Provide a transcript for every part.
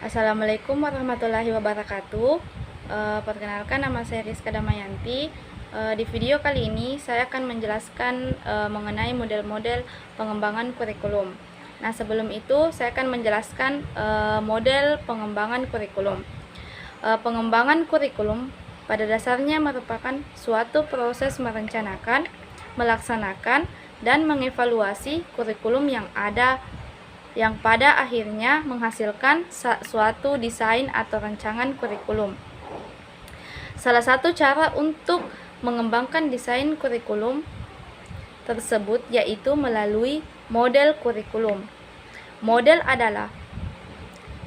Assalamualaikum warahmatullahi wabarakatuh. Perkenalkan, nama saya Rizka Damayanti. Di video kali ini saya akan menjelaskan mengenai model-model pengembangan kurikulum. Nah, sebelum itu saya akan menjelaskan model pengembangan kurikulum. Pengembangan kurikulum pada dasarnya merupakan suatu proses merencanakan, melaksanakan, dan mengevaluasi kurikulum yang ada, yang pada akhirnya menghasilkan suatu desain atau rancangan kurikulum. Salah satu cara untuk mengembangkan desain kurikulum tersebut yaitu melalui model kurikulum. Model adalah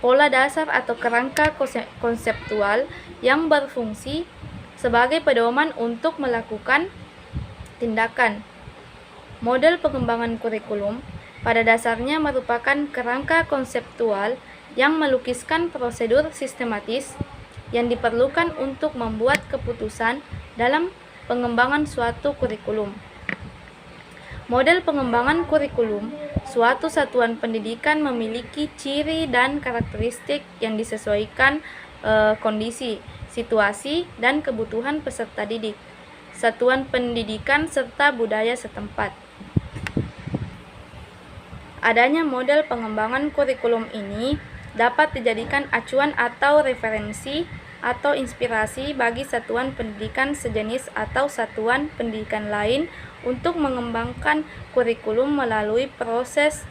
pola dasar atau kerangka konseptual yang berfungsi sebagai pedoman untuk melakukan tindakan. Model pengembangan kurikulum pada dasarnya merupakan kerangka konseptual yang melukiskan prosedur sistematis yang diperlukan untuk membuat keputusan dalam pengembangan suatu kurikulum. Model pengembangan kurikulum suatu satuan pendidikan memiliki ciri dan karakteristik yang disesuaikan kondisi, situasi, dan kebutuhan peserta didik, satuan pendidikan, serta budaya setempat. Adanya model pengembangan kurikulum ini dapat dijadikan acuan atau referensi atau inspirasi bagi satuan pendidikan sejenis atau satuan pendidikan lain untuk mengembangkan kurikulum melalui proses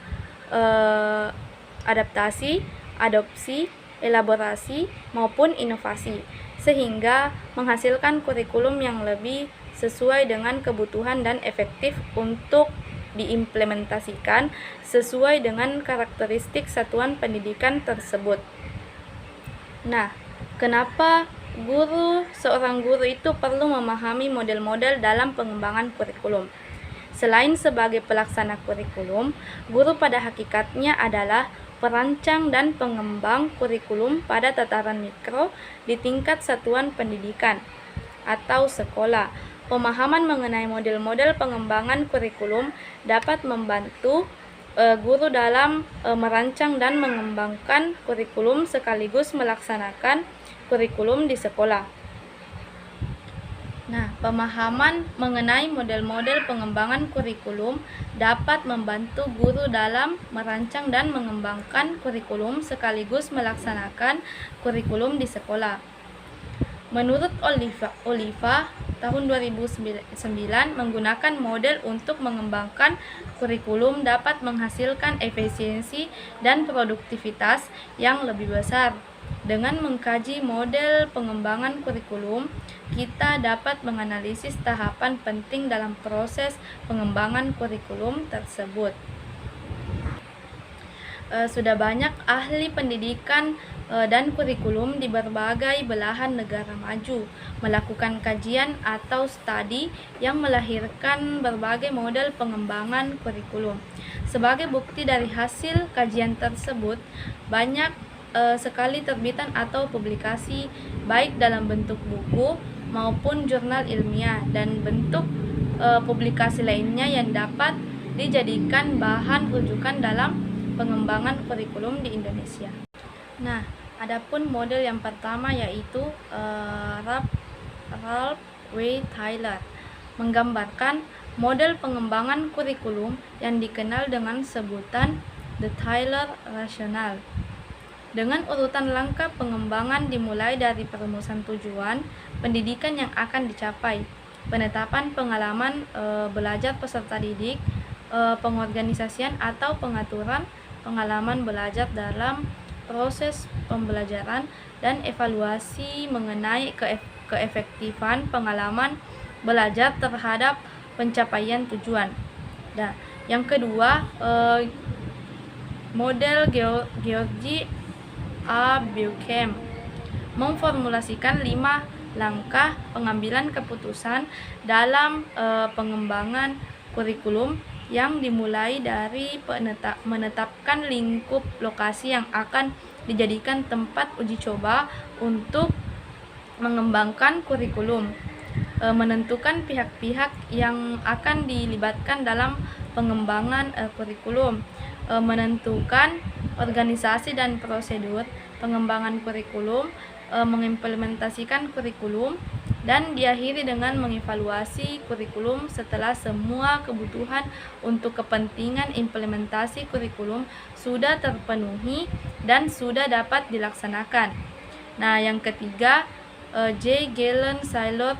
adaptasi, adopsi, elaborasi, maupun inovasi, sehingga menghasilkan kurikulum yang lebih sesuai dengan kebutuhan dan efektif untuk diimplementasikan sesuai dengan karakteristik satuan pendidikan tersebut. Nah, kenapa seorang guru itu perlu memahami model-model dalam pengembangan kurikulum? Selain sebagai pelaksana kurikulum, guru pada hakikatnya adalah perancang dan pengembang kurikulum pada tataran mikro di tingkat satuan pendidikan atau sekolah. Pemahaman mengenai model-model pengembangan kurikulum dapat membantu guru dalam merancang dan mengembangkan kurikulum sekaligus melaksanakan kurikulum di sekolah. Nah, pemahaman mengenai model-model pengembangan kurikulum dapat membantu guru dalam merancang dan mengembangkan kurikulum sekaligus melaksanakan kurikulum di sekolah. Menurut Oliva, tahun 2009, menggunakan model untuk mengembangkan kurikulum dapat menghasilkan efisiensi dan produktivitas yang lebih besar. Dengan mengkaji model pengembangan kurikulum, kita dapat menganalisis tahapan penting dalam proses pengembangan kurikulum tersebut. Sudah banyak ahli pendidikan dan kurikulum di berbagai belahan negara maju melakukan kajian atau studi yang melahirkan berbagai model pengembangan kurikulum. Sebagai bukti dari hasil kajian tersebut, banyak sekali terbitan atau publikasi baik dalam bentuk buku maupun jurnal ilmiah dan bentuk publikasi lainnya yang dapat dijadikan bahan rujukan dalam pengembangan kurikulum di Indonesia. Nah, adapun model yang pertama yaitu Ralph W. Tyler menggambarkan model pengembangan kurikulum yang dikenal dengan sebutan The Tyler Rationale. Dengan urutan langkah pengembangan dimulai dari perumusan tujuan pendidikan yang akan dicapai, penetapan pengalaman belajar peserta didik, pengorganisasian atau pengaturan pengalaman belajar dalam proses pembelajaran, dan evaluasi mengenai keefektifan pengalaman belajar terhadap pencapaian tujuan. Nah, yang kedua, model George A. Buchem memformulasikan 5 langkah pengambilan keputusan dalam pengembangan kurikulum yang dimulai dari menetapkan lingkup lokasi yang akan dijadikan tempat uji coba untuk mengembangkan kurikulum, menentukan pihak-pihak yang akan dilibatkan dalam pengembangan kurikulum, menentukan organisasi dan prosedur pengembangan kurikulum, mengimplementasikan kurikulum, dan diakhiri dengan mengevaluasi kurikulum setelah semua kebutuhan untuk kepentingan implementasi kurikulum sudah terpenuhi dan sudah dapat dilaksanakan. Nah, yang ketiga, J. Galen, Saylor,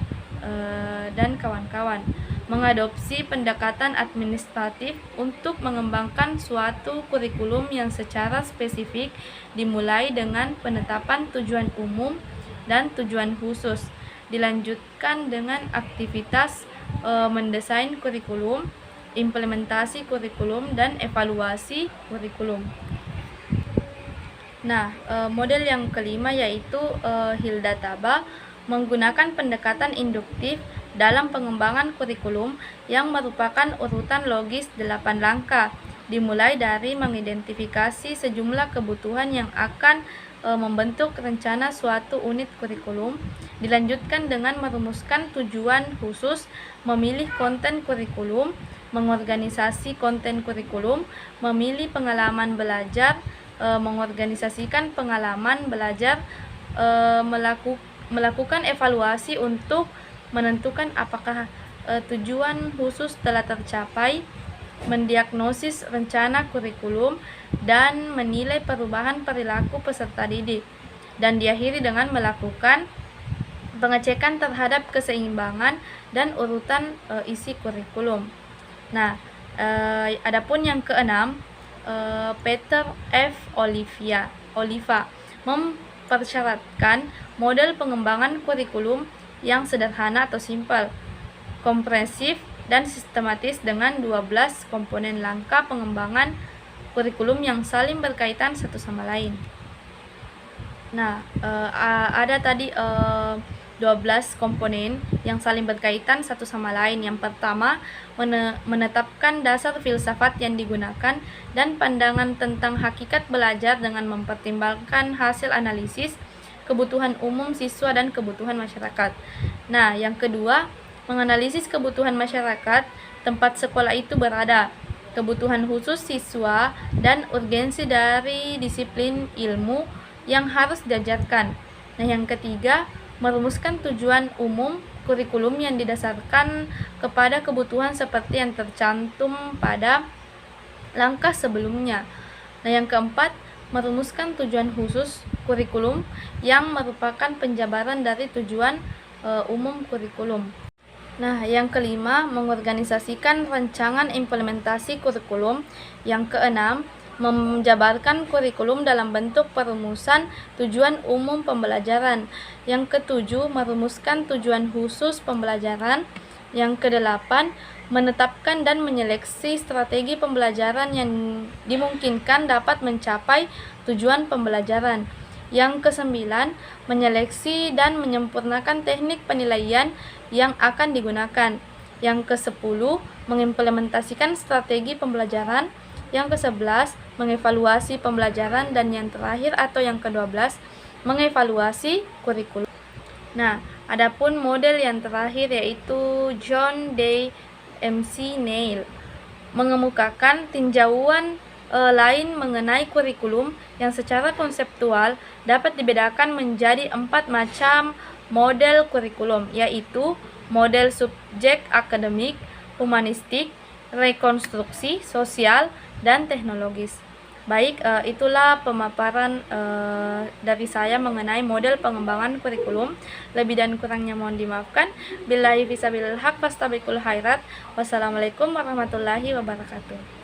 dan kawan-kawan mengadopsi pendekatan administratif untuk mengembangkan suatu kurikulum yang secara spesifik dimulai dengan penetapan tujuan umum dan tujuan khusus, dilanjutkan dengan aktivitas mendesain kurikulum, implementasi kurikulum, dan evaluasi kurikulum. Nah, model yang kelima yaitu Hilda Taba menggunakan pendekatan induktif dalam pengembangan kurikulum yang merupakan urutan logis 8 langkah, dimulai dari mengidentifikasi sejumlah kebutuhan yang akan membentuk rencana suatu unit kurikulum, dilanjutkan dengan merumuskan tujuan khusus, memilih konten kurikulum, mengorganisasi konten kurikulum, memilih pengalaman belajar, mengorganisasikan pengalaman belajar, melakukan evaluasi untuk menentukan apakah tujuan khusus telah tercapai, mendiagnosis rencana kurikulum, dan menilai perubahan perilaku peserta didik, dan diakhiri dengan melakukan pengecekan terhadap keseimbangan dan urutan isi kurikulum. Nah, adapun yang keenam, Peter F. Oliva mempersyaratkan model pengembangan kurikulum yang sederhana atau simpel, komprehensif, dan sistematis dengan 12 komponen langkah pengembangan kurikulum yang saling berkaitan satu sama lain. Nah, ada tadi 12 komponen yang saling berkaitan satu sama lain. Yang pertama, menetapkan dasar filsafat yang digunakan dan pandangan tentang hakikat belajar dengan mempertimbangkan hasil analisis, kebutuhan umum siswa, dan kebutuhan masyarakat. Nah, yang kedua, menganalisis kebutuhan masyarakat tempat sekolah itu berada, kebutuhan khusus siswa, dan urgensi dari disiplin ilmu yang harus diajarkan. Nah, yang ketiga, merumuskan tujuan umum kurikulum yang didasarkan kepada kebutuhan seperti yang tercantum pada langkah sebelumnya. Nah, yang keempat, merumuskan tujuan khusus kurikulum yang merupakan penjabaran dari tujuan umum kurikulum. Nah, yang kelima, mengorganisasikan rancangan implementasi kurikulum. Yang keenam, menjabarkan kurikulum dalam bentuk perumusan tujuan umum pembelajaran. Yang ketujuh, merumuskan tujuan khusus pembelajaran. Yang kedelapan, menetapkan dan menyeleksi strategi pembelajaran yang dimungkinkan dapat mencapai tujuan pembelajaran. Yang kesembilan, menyeleksi dan menyempurnakan teknik penilaian yang akan digunakan. Yang kesepuluh, mengimplementasikan strategi pembelajaran. Yang kesebelas, mengevaluasi pembelajaran. Dan yang terakhir atau yang ke-12, mengevaluasi kurikulum. Nah, adapun model yang terakhir yaitu John D. MC. Neil mengemukakan tinjauan lain mengenai kurikulum yang secara konseptual dapat dibedakan menjadi 4 macam model kurikulum, yaitu model subjek akademik, humanistik, rekonstruksi, sosial, dan teknologis. Baik, itulah pemaparan dari saya mengenai model pengembangan kurikulum. Lebih dan kurangnya mohon dimaafkan. Billahi fisabilil haq fastabiqul khairat. Wassalamualaikum warahmatullahi wabarakatuh.